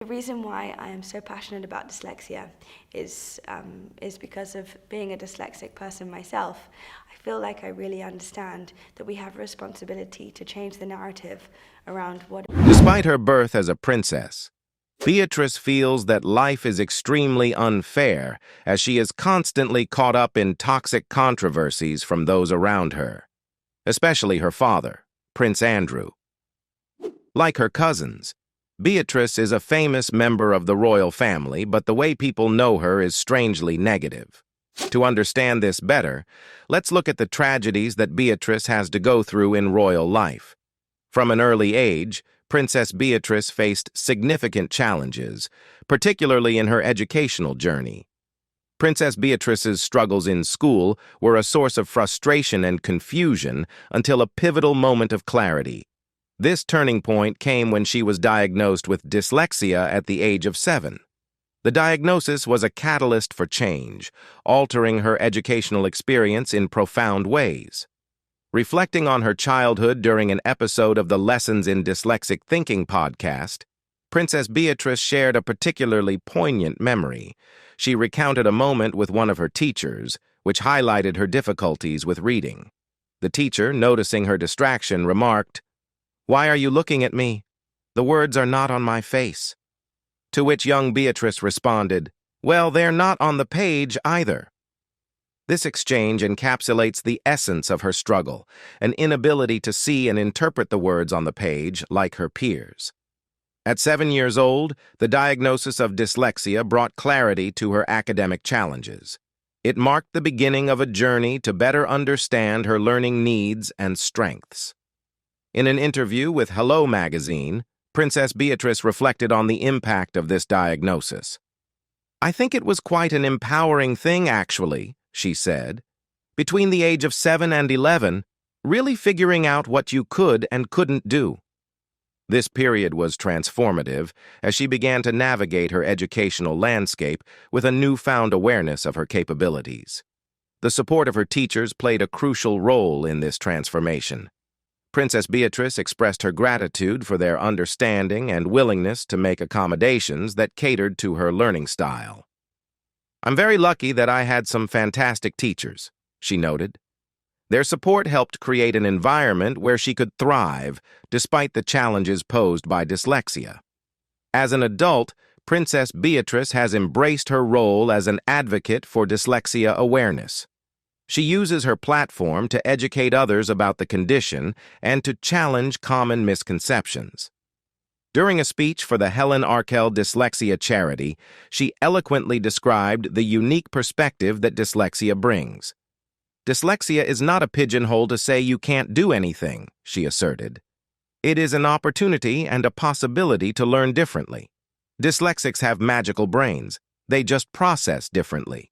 The reason why I am so passionate about dyslexia is because of being a dyslexic person myself. I feel like I really understand that we have a responsibility to change the narrative around what... Despite her birth as a princess, Beatrice feels that life is extremely unfair as she is constantly caught up in toxic controversies from those around her, especially her father, Prince Andrew. Like her cousins, Beatrice is a famous member of the royal family, but the way people know her is strangely negative. To understand this better, let's look at the tragedies that Beatrice has to go through in royal life. From an early age, Princess Beatrice faced significant challenges, particularly in her educational journey. Princess Beatrice's struggles in school were a source of frustration and confusion until a pivotal moment of clarity. This turning point came when she was diagnosed with dyslexia at the age of 7. The diagnosis was a catalyst for change, altering her educational experience in profound ways. Reflecting on her childhood during an episode of the Lessons in Dyslexic Thinking podcast, Princess Beatrice shared a particularly poignant memory. She recounted a moment with one of her teachers, which highlighted her difficulties with reading. The teacher, noticing her distraction, remarked, "Why are you looking at me? The words are not on my face." To which young Beatrice responded, "Well, they're not on the page either." This exchange encapsulates the essence of her struggle, an inability to see and interpret the words on the page like her peers. At 7 years old, the diagnosis of dyslexia brought clarity to her academic challenges. It marked the beginning of a journey to better understand her learning needs and strengths. In an interview with Hello magazine, Princess Beatrice reflected on the impact of this diagnosis. "I think it was quite an empowering thing, actually," she said. "Between the age of 7 and 11, really figuring out what you could and couldn't do." This period was transformative as she began to navigate her educational landscape with a newfound awareness of her capabilities. The support of her teachers played a crucial role in this transformation. Princess Beatrice expressed her gratitude for their understanding and willingness to make accommodations that catered to her learning style. "I'm very lucky that I had some fantastic teachers," she noted. Their support helped create an environment where she could thrive despite the challenges posed by dyslexia. As an adult, Princess Beatrice has embraced her role as an advocate for dyslexia awareness. She uses her platform to educate others about the condition and to challenge common misconceptions. During a speech for the Helen Arkell Dyslexia Charity, she eloquently described the unique perspective that dyslexia brings. "Dyslexia is not a pigeonhole to say you can't do anything," she asserted. "It is an opportunity and a possibility to learn differently. Dyslexics have magical brains. They just process differently."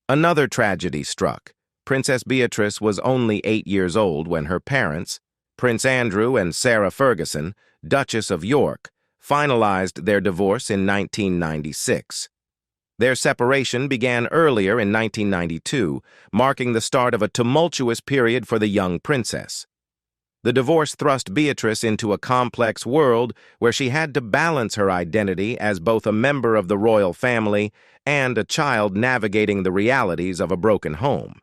Another tragedy struck. Princess Beatrice was only 8 years old when her parents, Prince Andrew and Sarah Ferguson, Duchess of York, finalized their divorce in 1996. Their separation began earlier in 1992, marking the start of a tumultuous period for the young princess. The divorce thrust Beatrice into a complex world where she had to balance her identity as both a member of the royal family and a child navigating the realities of a broken home.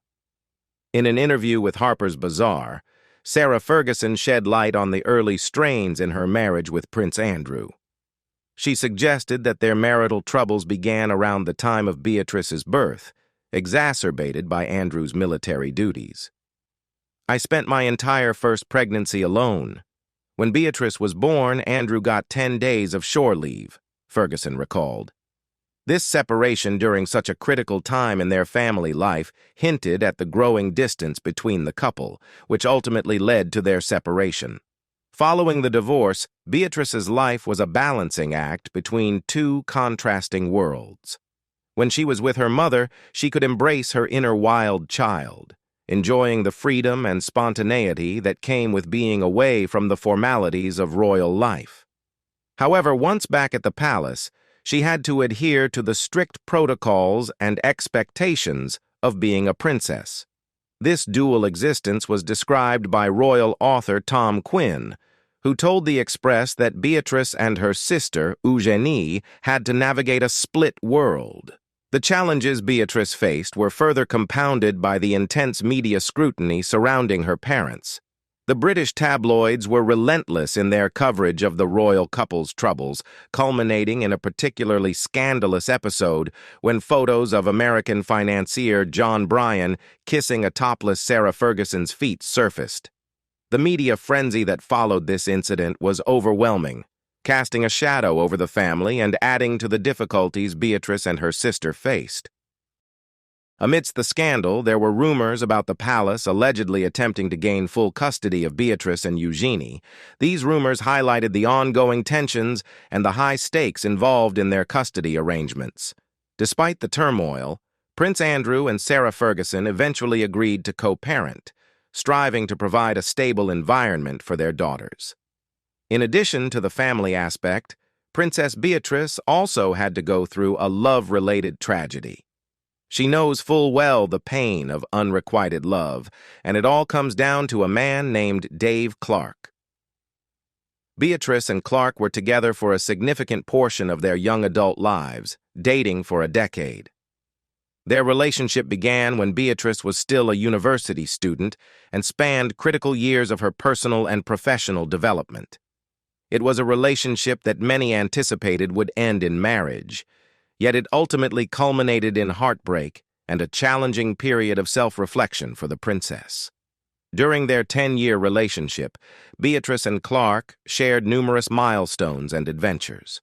In an interview with Harper's Bazaar, Sarah Ferguson shed light on the early strains in her marriage with Prince Andrew. She suggested that their marital troubles began around the time of Beatrice's birth, exacerbated by Andrew's military duties. "I spent my entire first pregnancy alone. When Beatrice was born, Andrew got 10 days of shore leave," Ferguson recalled. This separation during such a critical time in their family life hinted at the growing distance between the couple, which ultimately led to their separation. Following the divorce, Beatrice's life was a balancing act between two contrasting worlds. When she was with her mother, she could embrace her inner wild child, enjoying the freedom and spontaneity that came with being away from the formalities of royal life. However, once back at the palace, she had to adhere to the strict protocols and expectations of being a princess. This dual existence was described by royal author Tom Quinn, who told the Express that Beatrice and her sister, Eugenie, had to navigate a split world. The challenges Beatrice faced were further compounded by the intense media scrutiny surrounding her parents. The British tabloids were relentless in their coverage of the royal couple's troubles, culminating in a particularly scandalous episode when photos of American financier John Bryan kissing a topless Sarah Ferguson's feet surfaced. The media frenzy that followed this incident was overwhelming, casting a shadow over the family and adding to the difficulties Beatrice and her sister faced. Amidst the scandal, there were rumors about the palace allegedly attempting to gain full custody of Beatrice and Eugenie. These rumors highlighted the ongoing tensions and the high stakes involved in their custody arrangements. Despite the turmoil, Prince Andrew and Sarah Ferguson eventually agreed to co-parent, striving to provide a stable environment for their daughters. In addition to the family aspect, Princess Beatrice also had to go through a love-related tragedy. She knows full well the pain of unrequited love, and it all comes down to a man named Dave Clark. Beatrice and Clark were together for a significant portion of their young adult lives, dating for a decade. Their relationship began when Beatrice was still a university student and spanned critical years of her personal and professional development. It was a relationship that many anticipated would end in marriage, yet it ultimately culminated in heartbreak and a challenging period of self-reflection for the princess. During their 10-year relationship, Beatrice and Clark shared numerous milestones and adventures.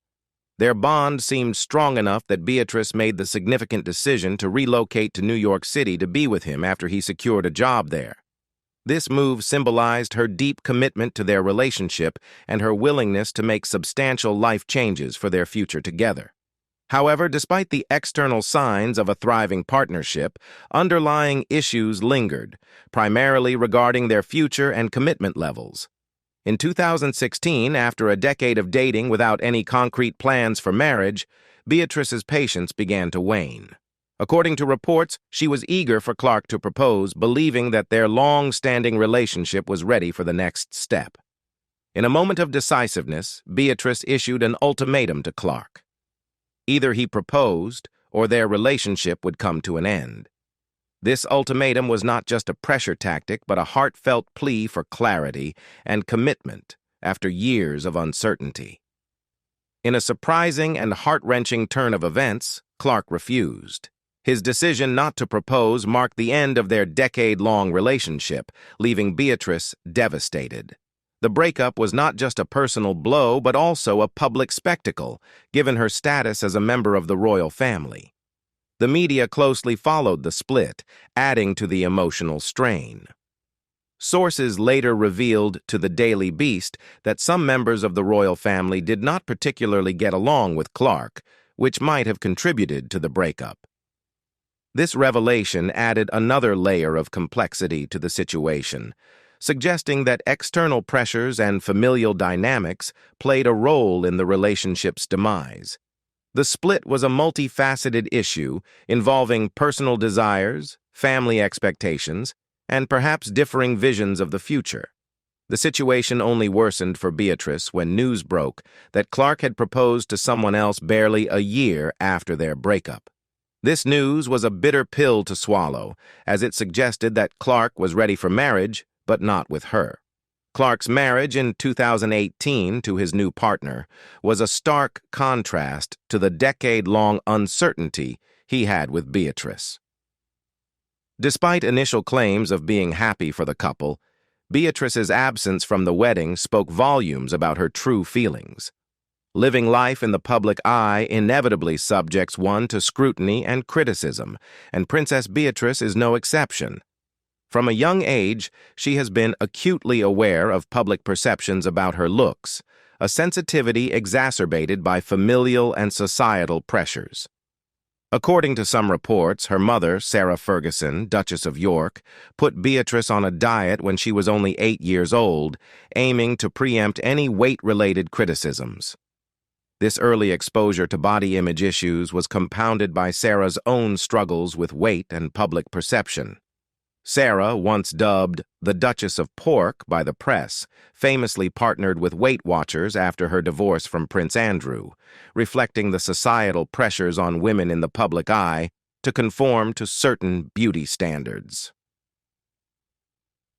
Their bond seemed strong enough that Beatrice made the significant decision to relocate to New York City to be with him after he secured a job there. This move symbolized her deep commitment to their relationship and her willingness to make substantial life changes for their future together. However, despite the external signs of a thriving partnership, underlying issues lingered, primarily regarding their future and commitment levels. In 2016, after a decade of dating without any concrete plans for marriage, Beatrice's patience began to wane. According to reports, she was eager for Clark to propose, believing that their long-standing relationship was ready for the next step. In a moment of decisiveness, Beatrice issued an ultimatum to Clark. Either he proposed, or their relationship would come to an end. This ultimatum was not just a pressure tactic, but a heartfelt plea for clarity and commitment after years of uncertainty. In a surprising and heart-wrenching turn of events, Clark refused. His decision not to propose marked the end of their decade-long relationship, leaving Beatrice devastated. The breakup was not just a personal blow, but also a public spectacle, given her status as a member of the royal family. The media closely followed the split, adding to the emotional strain. Sources later revealed to the Daily Beast that some members of the royal family did not particularly get along with Clark, which might have contributed to the breakup. This revelation added another layer of complexity to the situation, suggesting that external pressures and familial dynamics played a role in the relationship's demise. The split was a multifaceted issue involving personal desires, family expectations, and perhaps differing visions of the future. The situation only worsened for Beatrice when news broke that Clark had proposed to someone else barely a year after their breakup. This news was a bitter pill to swallow, as it suggested that Clark was ready for marriage, but not with her. Clark's marriage in 2018 to his new partner was a stark contrast to the decade-long uncertainty he had with Beatrice. Despite initial claims of being happy for the couple, Beatrice's absence from the wedding spoke volumes about her true feelings. Living life in the public eye inevitably subjects one to scrutiny and criticism, and Princess Beatrice is no exception. From a young age, she has been acutely aware of public perceptions about her looks, a sensitivity exacerbated by familial and societal pressures. According to some reports, her mother, Sarah Ferguson, Duchess of York, put Beatrice on a diet when she was only 8 years old, aiming to preempt any weight-related criticisms. This early exposure to body image issues was compounded by Sarah's own struggles with weight and public perception. Sarah, once dubbed the Duchess of Pork by the press, famously partnered with Weight Watchers after her divorce from Prince Andrew, reflecting the societal pressures on women in the public eye to conform to certain beauty standards.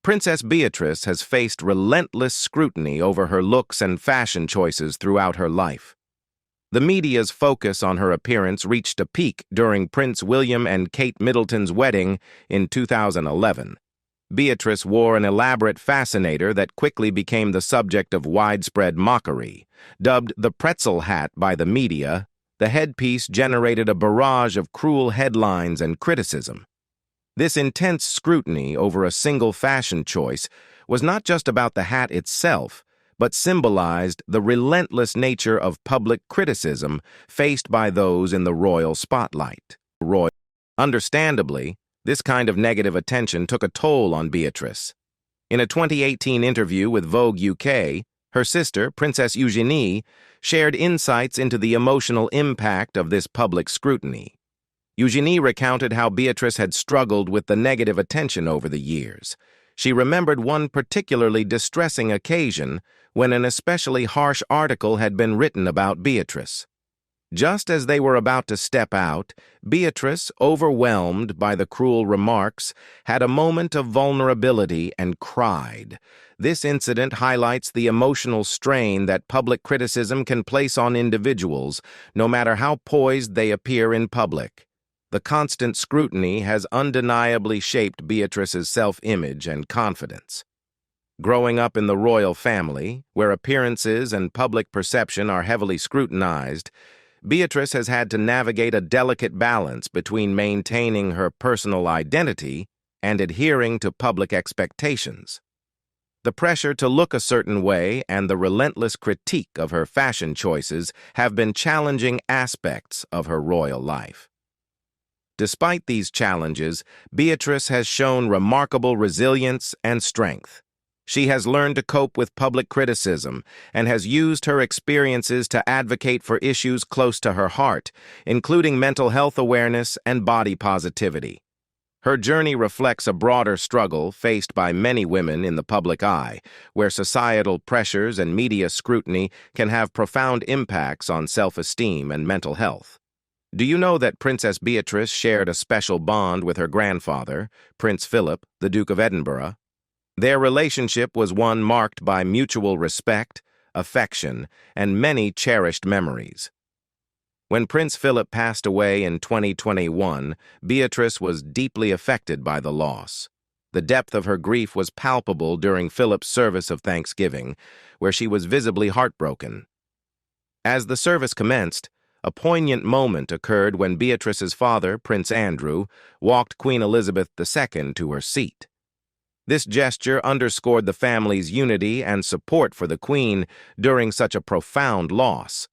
Princess Beatrice has faced relentless scrutiny over her looks and fashion choices throughout her life. The media's focus on her appearance reached a peak during Prince William and Kate Middleton's wedding in 2011. Beatrice wore an elaborate fascinator that quickly became the subject of widespread mockery. Dubbed the pretzel hat by the media, the headpiece generated a barrage of cruel headlines and criticism. This intense scrutiny over a single fashion choice was not just about the hat itself, but symbolized the relentless nature of public criticism faced by those in the royal spotlight. Understandably, this kind of negative attention took a toll on Beatrice. In a 2018 interview with Vogue UK, her sister, Princess Eugenie, shared insights into the emotional impact of this public scrutiny. Eugenie recounted how Beatrice had struggled with the negative attention over the years. She remembered one particularly distressing occasion when an especially harsh article had been written about Beatrice. Just as they were about to step out, Beatrice, overwhelmed by the cruel remarks, had a moment of vulnerability and cried. This incident highlights the emotional strain that public criticism can place on individuals, no matter how poised they appear in public. The constant scrutiny has undeniably shaped Beatrice's self-image and confidence. Growing up in the royal family, where appearances and public perception are heavily scrutinized, Beatrice has had to navigate a delicate balance between maintaining her personal identity and adhering to public expectations. The pressure to look a certain way and the relentless critique of her fashion choices have been challenging aspects of her royal life. Despite these challenges, Beatrice has shown remarkable resilience and strength. She has learned to cope with public criticism and has used her experiences to advocate for issues close to her heart, including mental health awareness and body positivity. Her journey reflects a broader struggle faced by many women in the public eye, where societal pressures and media scrutiny can have profound impacts on self-esteem and mental health. Do you know that Princess Beatrice shared a special bond with her grandfather, Prince Philip, the Duke of Edinburgh? Their relationship was one marked by mutual respect, affection, and many cherished memories. When Prince Philip passed away in 2021, Beatrice was deeply affected by the loss. The depth of her grief was palpable during Philip's service of Thanksgiving, where she was visibly heartbroken. As the service commenced, a poignant moment occurred when Beatrice's father, Prince Andrew, walked Queen Elizabeth II to her seat. This gesture underscored the family's unity and support for the Queen during such a profound loss.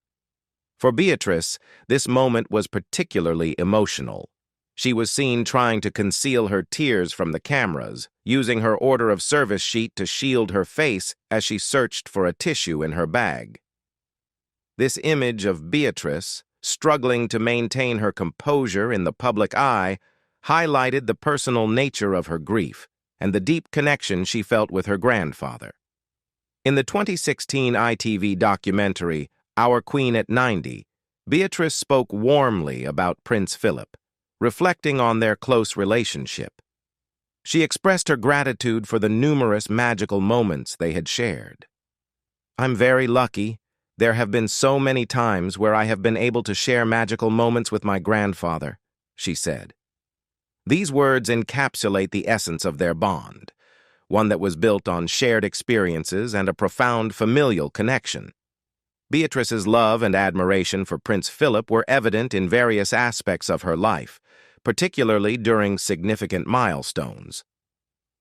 For Beatrice, this moment was particularly emotional. She was seen trying to conceal her tears from the cameras, using her order of service sheet to shield her face as she searched for a tissue in her bag. This image of Beatrice, struggling to maintain her composure in the public eye, highlighted the personal nature of her grief and the deep connection she felt with her grandfather. In the 2016 ITV documentary, Our Queen at 90, Beatrice spoke warmly about Prince Philip, reflecting on their close relationship. She expressed her gratitude for the numerous magical moments they had shared. "I'm very lucky. There have been so many times where I have been able to share magical moments with my grandfather," she said. These words encapsulate the essence of their bond, one that was built on shared experiences and a profound familial connection. Beatrice's love and admiration for Prince Philip were evident in various aspects of her life, particularly during significant milestones.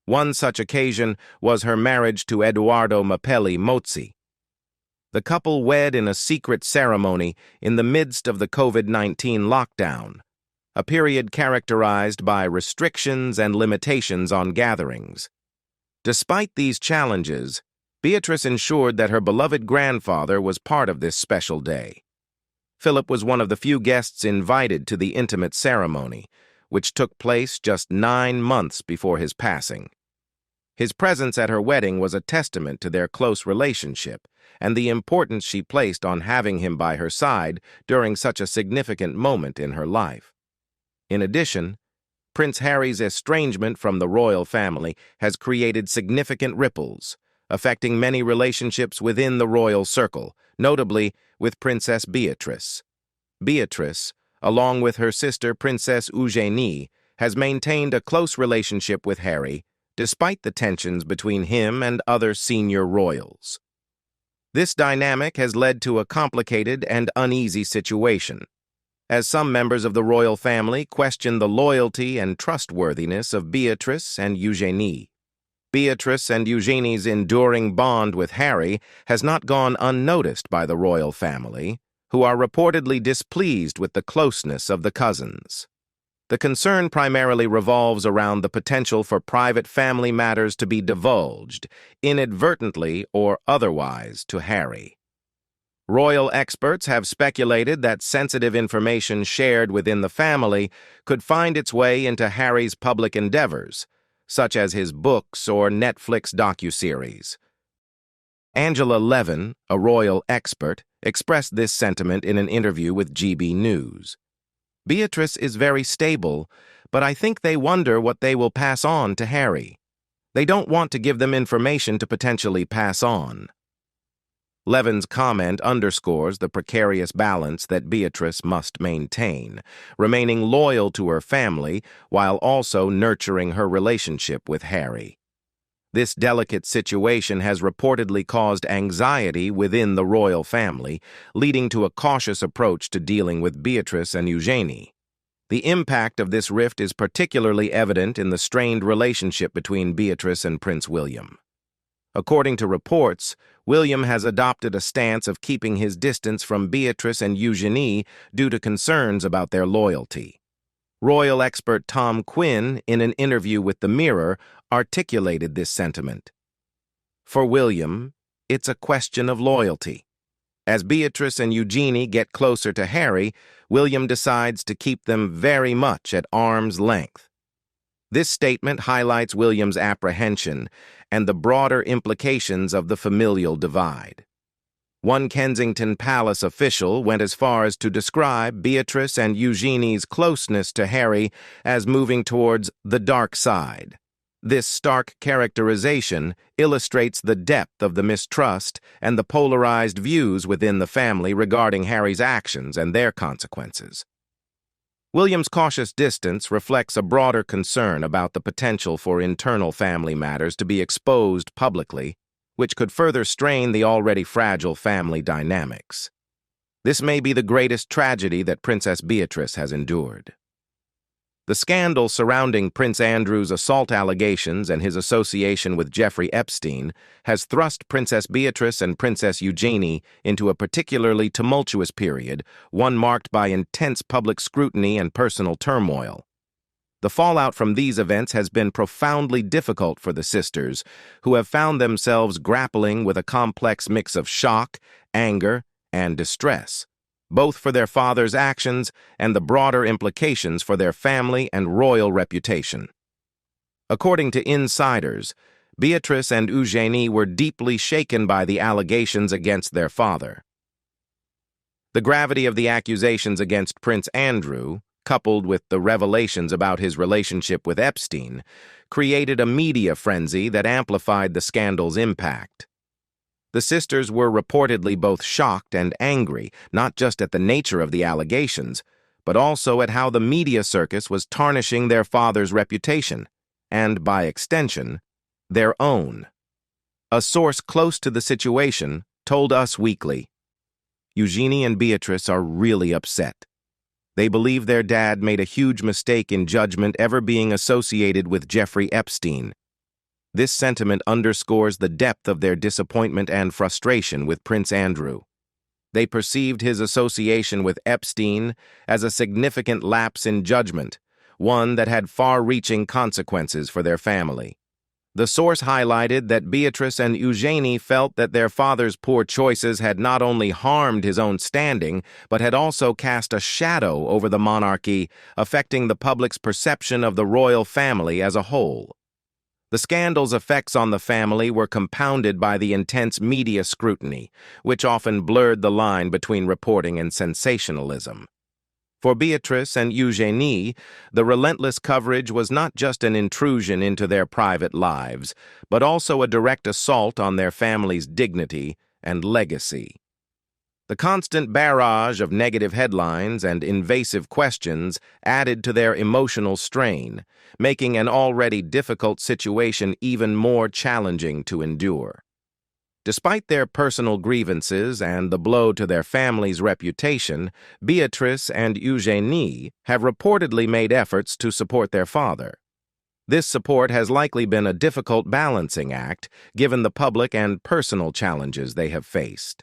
One such occasion was her marriage to Edoardo Mapelli Mozzi. The couple wed in a secret ceremony in the midst of the COVID-19 lockdown, a period characterized by restrictions and limitations on gatherings. Despite these challenges, Beatrice ensured that her beloved grandfather was part of this special day. Philip was one of the few guests invited to the intimate ceremony, which took place just 9 months before his passing. His presence at her wedding was a testament to their close relationship and the importance she placed on having him by her side during such a significant moment in her life. In addition, Prince Harry's estrangement from the royal family has created significant ripples, affecting many relationships within the royal circle, notably with Princess Beatrice. Beatrice, along with her sister Princess Eugenie, has maintained a close relationship with Harry, despite the tensions between him and other senior royals. This dynamic has led to a complicated and uneasy situation, as some members of the royal family question the loyalty and trustworthiness of Beatrice and Eugenie. Beatrice and Eugenie's enduring bond with Harry has not gone unnoticed by the royal family, who are reportedly displeased with the closeness of the cousins. The concern primarily revolves around the potential for private family matters to be divulged, inadvertently or otherwise, to Harry. Royal experts have speculated that sensitive information shared within the family could find its way into Harry's public endeavors, such as his books or Netflix docuseries. Angela Levin, a royal expert, expressed this sentiment in an interview with GB News. Beatrice is very stable, but I think they wonder what they will pass on to Harry. They don't want to give them information to potentially pass on. Levin's comment underscores the precarious balance that Beatrice must maintain, remaining loyal to her family while also nurturing her relationship with Harry. This delicate situation has reportedly caused anxiety within the royal family, leading to a cautious approach to dealing with Beatrice and Eugenie. The impact of this rift is particularly evident in the strained relationship between Beatrice and Prince William. According to reports, William has adopted a stance of keeping his distance from Beatrice and Eugenie due to concerns about their loyalty. Royal expert Tom Quinn, in an interview with The Mirror, articulated this sentiment. For William, it's a question of loyalty. As Beatrice and Eugenie get closer to Harry, William decides to keep them very much at arm's length. This statement highlights William's apprehension and the broader implications of the familial divide. One Kensington Palace official went as far as to describe Beatrice and Eugenie's closeness to Harry as moving towards the dark side. This stark characterization illustrates the depth of the mistrust and the polarized views within the family regarding Harry's actions and their consequences. William's cautious distance reflects a broader concern about the potential for internal family matters to be exposed publicly, which could further strain the already fragile family dynamics. This may be the greatest tragedy that Princess Beatrice has endured. The scandal surrounding Prince Andrew's assault allegations and his association with Jeffrey Epstein has thrust Princess Beatrice and Princess Eugenie into a particularly tumultuous period, one marked by intense public scrutiny and personal turmoil. The fallout from these events has been profoundly difficult for the sisters, who have found themselves grappling with a complex mix of shock, anger, and distress, both for their father's actions and the broader implications for their family and royal reputation. According to insiders, Beatrice and Eugenie were deeply shaken by the allegations against their father. The gravity of the accusations against Prince Andrew, coupled with the revelations about his relationship with Epstein, created a media frenzy that amplified the scandal's impact. The sisters were reportedly both shocked and angry, not just at the nature of the allegations, but also at how the media circus was tarnishing their father's reputation, and, by extension, their own. A source close to the situation told Us Weekly, "Eugenie and Beatrice are really upset. They believe their dad made a huge mistake in judgment ever being associated with Jeffrey Epstein. This sentiment underscores the depth of their disappointment and frustration with Prince Andrew. They perceived his association with Epstein as a significant lapse in judgment, one that had far-reaching consequences for their family. The source highlighted that Beatrice and Eugenie felt that their father's poor choices had not only harmed his own standing, but had also cast a shadow over the monarchy, affecting the public's perception of the royal family as a whole. The scandal's effects on the family were compounded by the intense media scrutiny, which often blurred the line between reporting and sensationalism. For Beatrice and Eugenie, the relentless coverage was not just an intrusion into their private lives, but also a direct assault on their family's dignity and legacy. The constant barrage of negative headlines and invasive questions added to their emotional strain, making an already difficult situation even more challenging to endure. Despite their personal grievances and the blow to their family's reputation, Beatrice and Eugenie have reportedly made efforts to support their father. This support has likely been a difficult balancing act, given the public and personal challenges they have faced.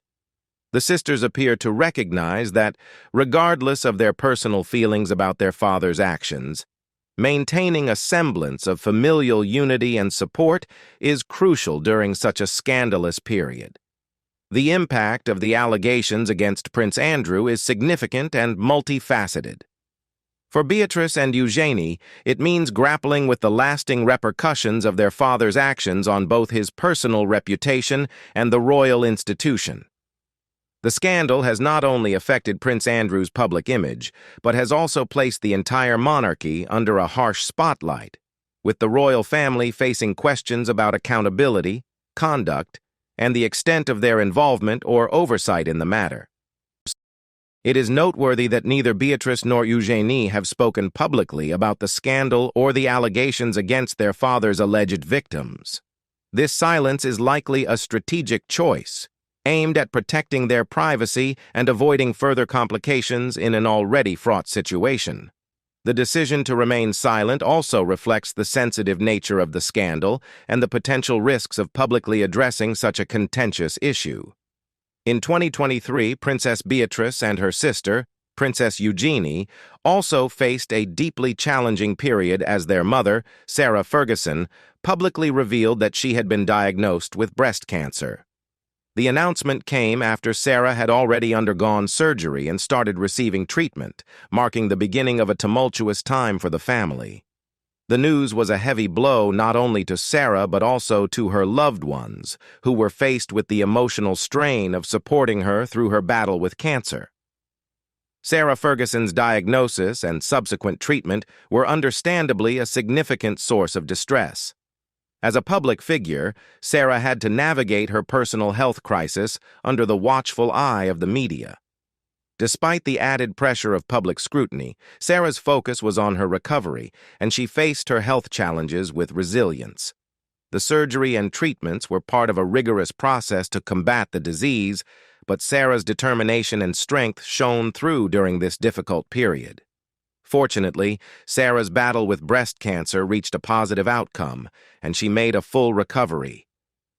The sisters appear to recognize that, regardless of their personal feelings about their father's actions, maintaining a semblance of familial unity and support is crucial during such a scandalous period. The impact of the allegations against Prince Andrew is significant and multifaceted. For Beatrice and Eugenie, it means grappling with the lasting repercussions of their father's actions on both his personal reputation and the royal institution. The scandal has not only affected Prince Andrew's public image, but has also placed the entire monarchy under a harsh spotlight, with the royal family facing questions about accountability, conduct, and the extent of their involvement or oversight in the matter. It is noteworthy that neither Beatrice nor Eugenie have spoken publicly about the scandal or the allegations against their father's alleged victims. This silence is likely a strategic choice, aimed at protecting their privacy and avoiding further complications in an already fraught situation. The decision to remain silent also reflects the sensitive nature of the scandal and the potential risks of publicly addressing such a contentious issue. In 2023, Princess Beatrice and her sister, Princess Eugenie, also faced a deeply challenging period as their mother, Sarah Ferguson, publicly revealed that she had been diagnosed with breast cancer. The announcement came after Sarah had already undergone surgery and started receiving treatment, marking the beginning of a tumultuous time for the family. The news was a heavy blow not only to Sarah but also to her loved ones, who were faced with the emotional strain of supporting her through her battle with cancer. Sarah Ferguson's diagnosis and subsequent treatment were understandably a significant source of distress. As a public figure, Sarah had to navigate her personal health crisis under the watchful eye of the media. Despite the added pressure of public scrutiny, Sarah's focus was on her recovery, and she faced her health challenges with resilience. The surgery and treatments were part of a rigorous process to combat the disease, but Sarah's determination and strength shone through during this difficult period. Fortunately, Sarah's battle with breast cancer reached a positive outcome, and she made a full recovery.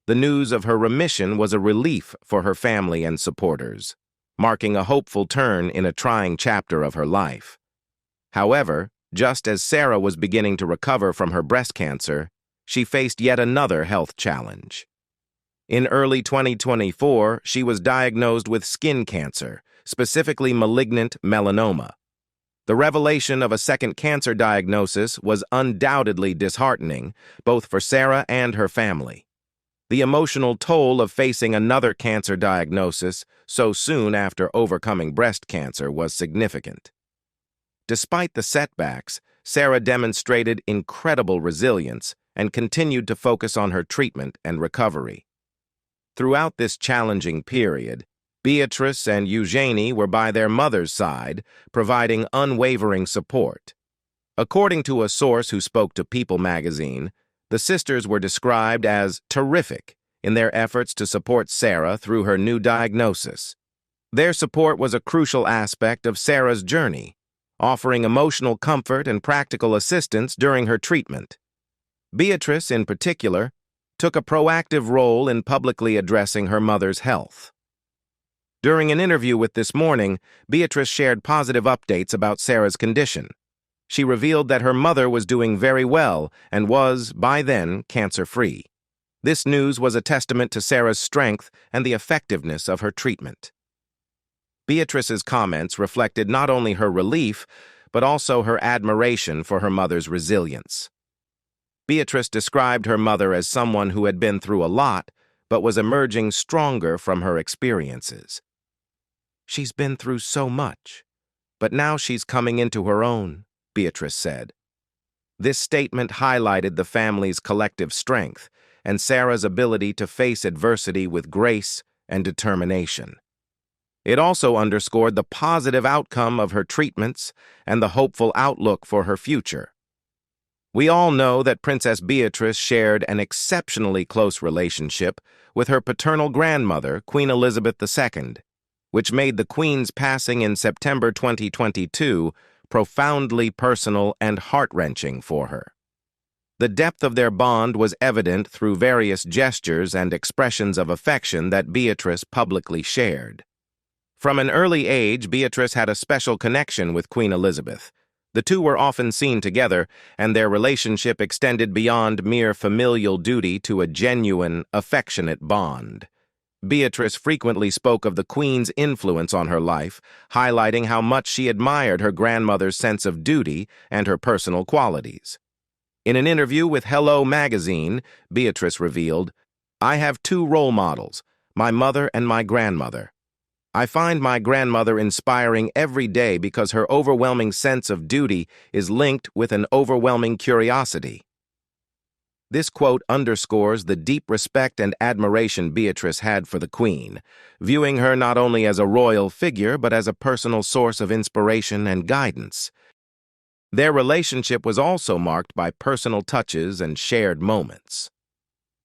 The news of her remission was a relief for her family and supporters, marking a hopeful turn in a trying chapter of her life. However, just as Sarah was beginning to recover from her breast cancer, she faced yet another health challenge. In early 2024, she was diagnosed with skin cancer, specifically malignant melanoma. The revelation of a second cancer diagnosis was undoubtedly disheartening, both for Sarah and her family. The emotional toll of facing another cancer diagnosis so soon after overcoming breast cancer was significant. Despite the setbacks, Sarah demonstrated incredible resilience and continued to focus on her treatment and recovery. Throughout this challenging period, Beatrice and Eugenie were by their mother's side, providing unwavering support. According to a source who spoke to People magazine, the sisters were described as terrific in their efforts to support Sarah through her new diagnosis. Their support was a crucial aspect of Sarah's journey, offering emotional comfort and practical assistance during her treatment. Beatrice, in particular, took a proactive role in publicly addressing her mother's health. During an interview with This Morning, Beatrice shared positive updates about Sarah's condition. She revealed that her mother was doing very well and was, by then, cancer-free. This news was a testament to Sarah's strength and the effectiveness of her treatment. Beatrice's comments reflected not only her relief, but also her admiration for her mother's resilience. Beatrice described her mother as someone who had been through a lot, but was emerging stronger from her experiences. "She's been through so much, but now she's coming into her own," Beatrice said. This statement highlighted the family's collective strength and Sarah's ability to face adversity with grace and determination. It also underscored the positive outcome of her treatments and the hopeful outlook for her future. We all know that Princess Beatrice shared an exceptionally close relationship with her paternal grandmother, Queen Elizabeth II, which made the Queen's passing in September 2022 profoundly personal and heart-wrenching for her. The depth of their bond was evident through various gestures and expressions of affection that Beatrice publicly shared. From an early age, Beatrice had a special connection with Queen Elizabeth. The two were often seen together, and their relationship extended beyond mere familial duty to a genuine, affectionate bond. Beatrice frequently spoke of the Queen's influence on her life, highlighting how much she admired her grandmother's sense of duty and her personal qualities. In an interview with Hello magazine, Beatrice revealed, "I have two role models, my mother and my grandmother. I find my grandmother inspiring every day because her overwhelming sense of duty is linked with an overwhelming curiosity." This quote underscores the deep respect and admiration Beatrice had for the Queen, viewing her not only as a royal figure but as a personal source of inspiration and guidance. Their relationship was also marked by personal touches and shared moments.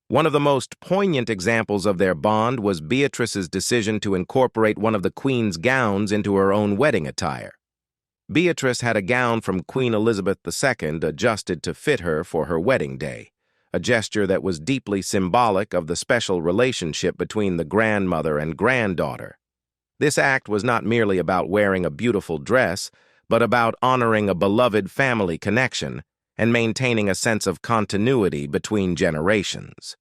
One of the most poignant examples of their bond was Beatrice's decision to incorporate one of the Queen's gowns into her own wedding attire. Beatrice had a gown from Queen Elizabeth II adjusted to fit her for her wedding day, a gesture that was deeply symbolic of the special relationship between the grandmother and granddaughter. This act was not merely about wearing a beautiful dress, but about honoring a beloved family connection and maintaining a sense of continuity between generations.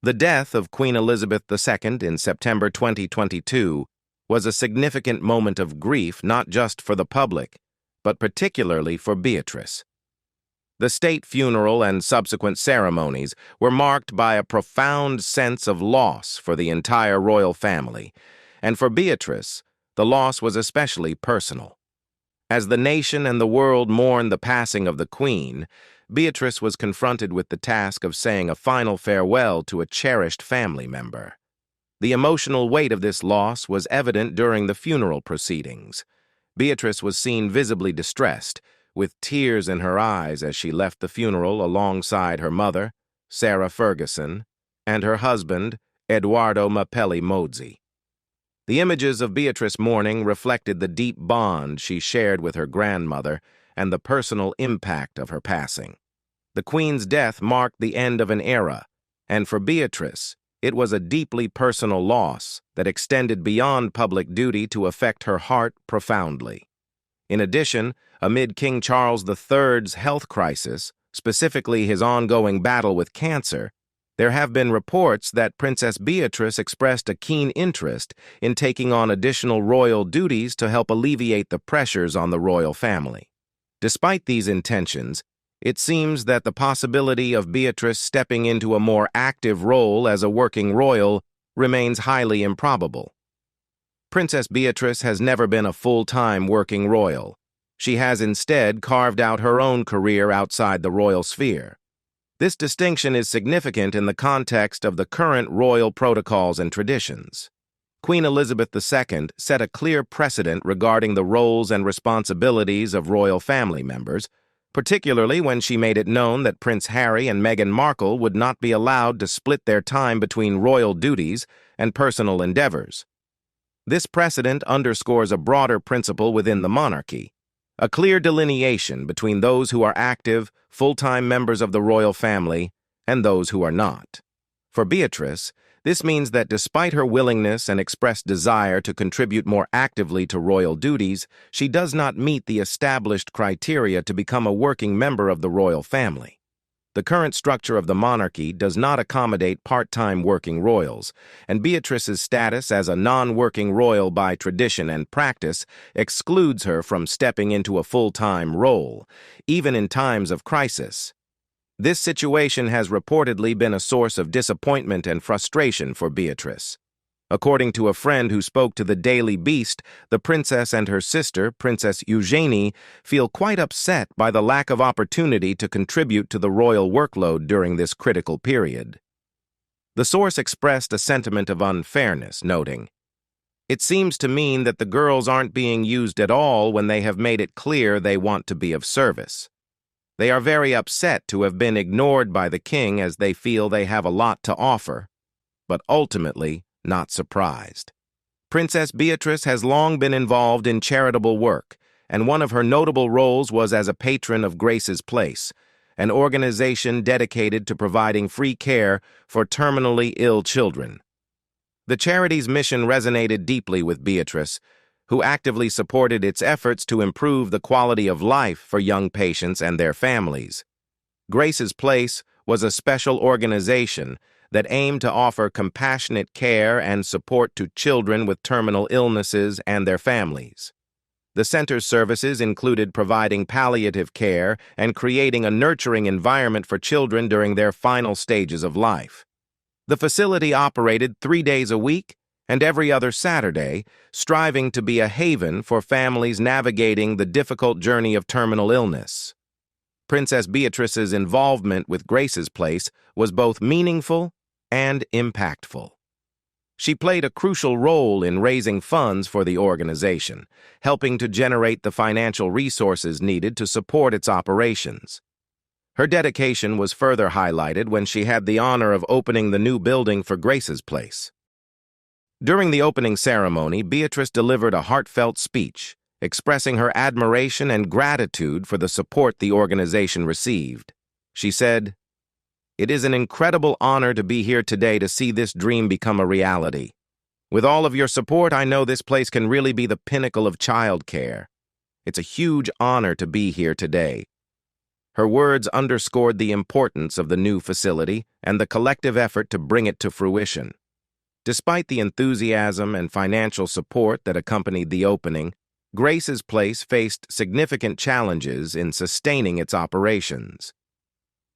The death of Queen Elizabeth II in September 2022 was a significant moment of grief not just for the public, but particularly for Beatrice. The state funeral and subsequent ceremonies were marked by a profound sense of loss for the entire royal family, and for Beatrice, the loss was especially personal. As the nation and the world mourned the passing of the Queen, Beatrice was confronted with the task of saying a final farewell to a cherished family member. The emotional weight of this loss was evident during the funeral proceedings. Beatrice was seen visibly distressed, with tears in her eyes as she left the funeral alongside her mother, Sarah Ferguson, and her husband, Edoardo Mapelli Mozzi. The images of Beatrice mourning reflected the deep bond she shared with her grandmother and the personal impact of her passing. The Queen's death marked the end of an era, and for Beatrice, it was a deeply personal loss that extended beyond public duty to affect her heart profoundly. In addition, amid King Charles III's health crisis, specifically his ongoing battle with cancer, there have been reports that Princess Beatrice expressed a keen interest in taking on additional royal duties to help alleviate the pressures on the royal family. Despite these intentions, it seems that the possibility of Beatrice stepping into a more active role as a working royal remains highly improbable. Princess Beatrice has never been a full-time working royal. She has instead carved out her own career outside the royal sphere. This distinction is significant in the context of the current royal protocols and traditions. Queen Elizabeth II set a clear precedent regarding the roles and responsibilities of royal family members, particularly when she made it known that Prince Harry and Meghan Markle would not be allowed to split their time between royal duties and personal endeavors. This precedent underscores a broader principle within the monarchy: a clear delineation between those who are active, full-time members of the royal family and those who are not. For Beatrice, This means that despite her willingness and expressed desire to contribute more actively to royal duties, she does not meet the established criteria to become a working member of the royal family. The current structure of the monarchy does not accommodate part-time working royals, and Beatrice's status as a non-working royal by tradition and practice excludes her from stepping into a full-time role, even in times of crisis. This situation has reportedly been a source of disappointment and frustration for Beatrice. According to a friend who spoke to the Daily Beast, the princess and her sister, Princess Eugenie, feel quite upset by the lack of opportunity to contribute to the royal workload during this critical period. The source expressed a sentiment of unfairness, noting, "It seems to mean that the girls aren't being used at all when they have made it clear they want to be of service. They are very upset to have been ignored by the king as they feel they have a lot to offer, but ultimately not surprised." Princess Beatrice has long been involved in charitable work, and one of her notable roles was as a patron of Grace's Place, an organization dedicated to providing free care for terminally ill children. The charity's mission resonated deeply with Beatrice, who actively supported its efforts to improve the quality of life for young patients and their families. Grace's Place was a special organization that aimed to offer compassionate care and support to children with terminal illnesses and their families. The center's services included providing palliative care and creating a nurturing environment for children during their final stages of life. The facility operated 3 days a week and every other Saturday, striving to be a haven for families navigating the difficult journey of terminal illness. Princess Beatrice's involvement with Grace's Place was both meaningful and impactful. She played a crucial role in raising funds for the organization, helping to generate the financial resources needed to support its operations. Her dedication was further highlighted when she had the honor of opening the new building for Grace's Place. During the opening ceremony, Beatrice delivered a heartfelt speech, expressing her admiration and gratitude for the support the organization received. She said, "It is an incredible honor to be here today to see this dream become a reality. With all of your support, I know this place can really be the pinnacle of childcare. It's a huge honor to be here today." Her words underscored the importance of the new facility and the collective effort to bring it to fruition. Despite the enthusiasm and financial support that accompanied the opening, Grace's Place faced significant challenges in sustaining its operations.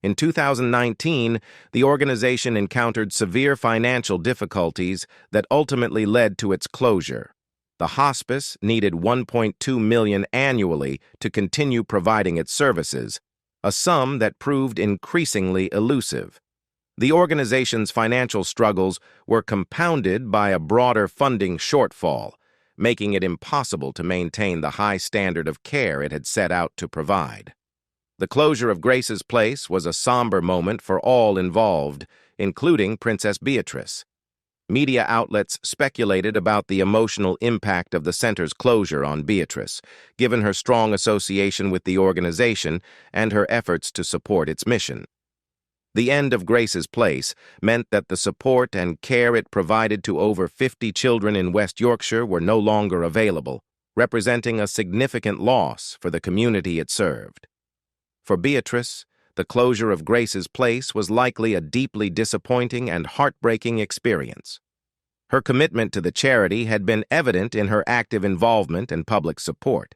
In 2019, the organization encountered severe financial difficulties that ultimately led to its closure. The hospice needed $1.2 million annually to continue providing its services, a sum that proved increasingly elusive. The organization's financial struggles were compounded by a broader funding shortfall, making it impossible to maintain the high standard of care it had set out to provide. The closure of Grace's Place was a somber moment for all involved, including Princess Beatrice. Media outlets speculated about the emotional impact of the center's closure on Beatrice, given her strong association with the organization and her efforts to support its mission. The end of Grace's Place meant that the support and care it provided to over 50 children in West Yorkshire were no longer available, representing a significant loss for the community it served. For Beatrice, the closure of Grace's Place was likely a deeply disappointing and heartbreaking experience. Her commitment to the charity had been evident in her active involvement and public support.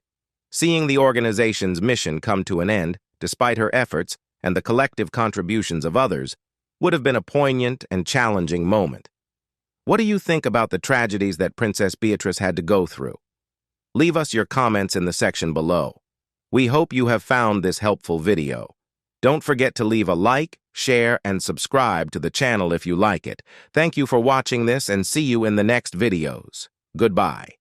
Seeing the organization's mission come to an end, despite her efforts and the collective contributions of others, would have been a poignant and challenging moment. What do you think about the tragedies that Princess Beatrice had to go through? Leave us your comments in the section below. We hope you have found this helpful video. Don't forget to leave a like, share, and subscribe to the channel if you like it. Thank you for watching this and see you in the next videos. Goodbye.